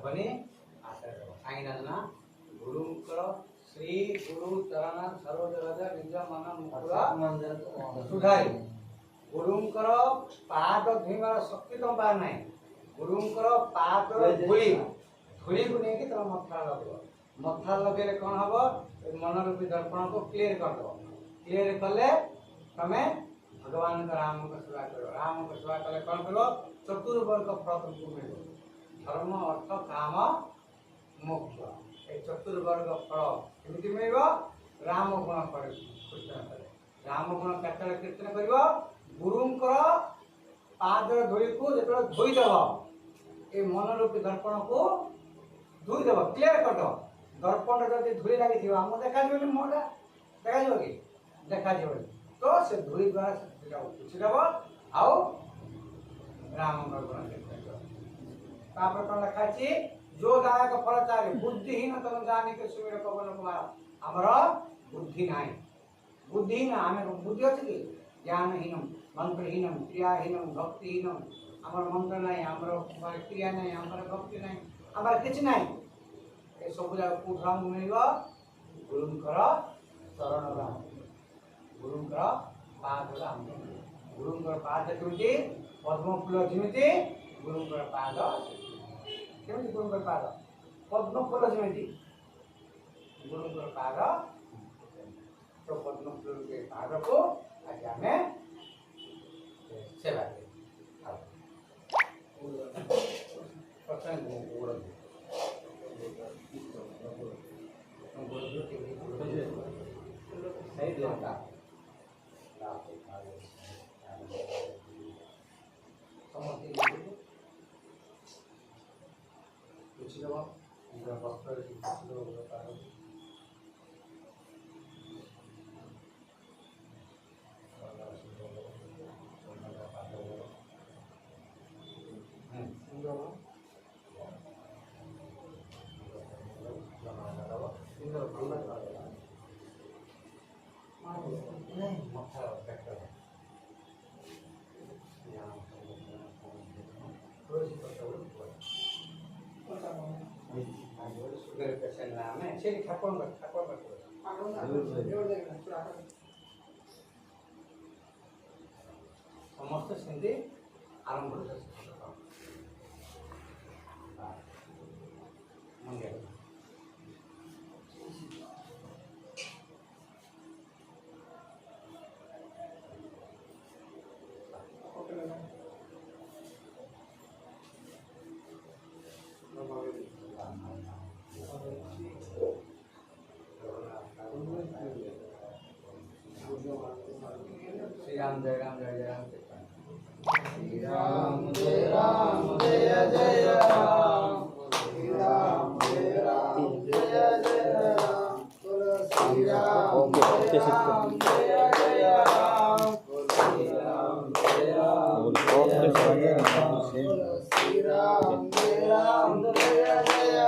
बनी आशा गुरुंकर श्री गुरु चरण सरोज रज निज मन मुकुर सुधारी गुरुंकर पाद धुईबार शक्ति तुम पार ना गुरुंकर पाद धूली धूली को लेकिन तुम मथा लगे मथा लगे कौन हम मन रूपी दर्पण को क्लीयर कर दो क्लीयर कले तुम्हें भगवान का राम का सेवा करो राम का सेवा कले कौन करो चतुर्वर्ग फल तुमको मिल धर्म अर्थ काम मोक्ष ये चतुर्वर्ग फल केमती मिल राम गुण कर कीर्तन करे राम गुण केतल कीर्तन कर गुरुंकर पाद धूली को जो धोईदेव ये मन रूपी दर्पण को धोईदेव क्लीयर कर दो दर्पण जब धूली लगी आम देखा मुँटा देखा कि देखा तो से धूली द्वारा पुछीदेव आउ राम गुण कीर्तन कौन लिखाई जो दायक फल चाहे बुद्धिहीन तुम जानी के सुमिर पवन कुमार आमर बुद्धि ना बुद्धिहीन आम बुद्धि अच्छी कि ज्ञानहीन मंत्रहीन क्रियाहीन भक्तिहीन आमर मंत्र ना आमर क्रिया ना आमर भक्ति ना आमर किसी ना ये सब जगह कौट मिल गुरुंकर चरण राम गुरुंकर पाद राम गुरुंकर पाद केमती पद्म फूल जमी गुरुंकर पाद केमती गुरुंकर पाद पद्म फूल जमी गुरुंकर पाद तो पद्म फूल के पाद को आज आम सेवा समस्त सिंधी आरंभ मंगे श्री राम जय राम जय जय राम श्री राम जय राम जय जय राम श्री राम जय राम जय जय राम श्री राम जय राम जय जय राम श्री राम जय राम जय जय राम श्री राम जय राम जय जय राम श्री राम जय राम जय जय राम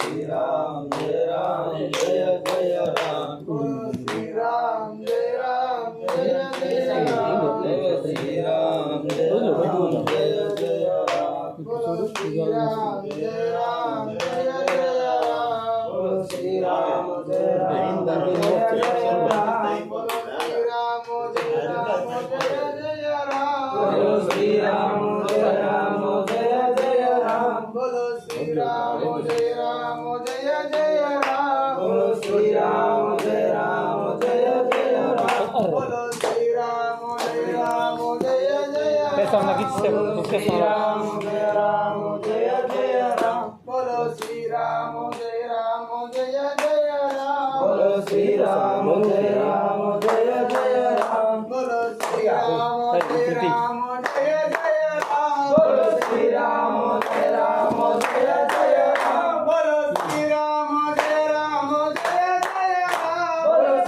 श्री राम जय राम जय जय राम श्री राम जय राम जय जय राम श्री राम जय राम जय जय राम श्री राम जय राम जय जय राम श्री राम जय राम जय जय राम श्री राम जय राम जय जय राम श्री राम जय राम जय जय राम श्री राम जय राम जय जय राम श्री राम जय राम जय जय राम बोलो श्री राम जय राम जय जय राम बोलो श्री राम जय राम जय जय राम बोलो श्री राम जय राम जय जय राम बोलो श्री राम जय राम जय जय राम बोलो श्री राम जय राम जय जय राम बोलो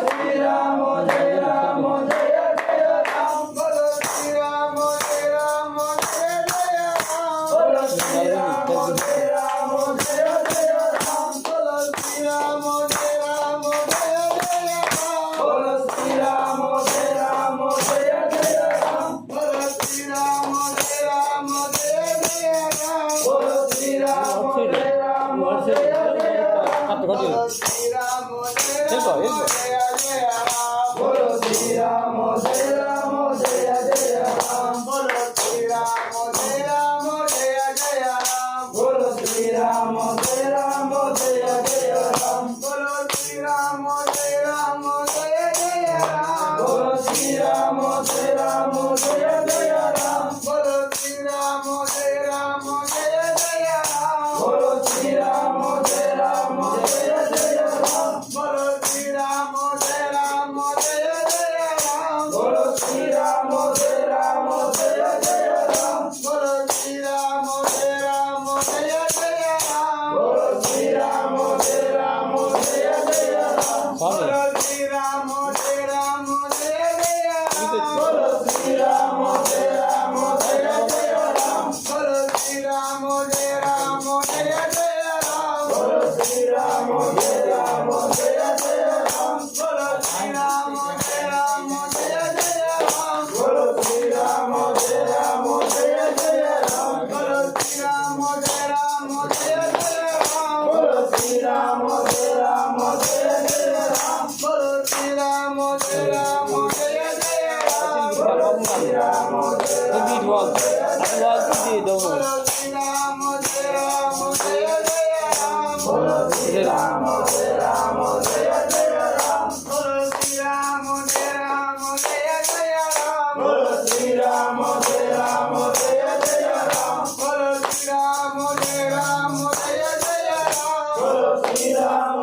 श्री राम जय राम जय जय राम बोलो श्री राम जय राम जय जय राम बोलो श्री राम जय राम जय जय राम बोलो श्री राम जय राम जय जय राम बोलो श्री राम जय राम जय जय राम बोलो Ram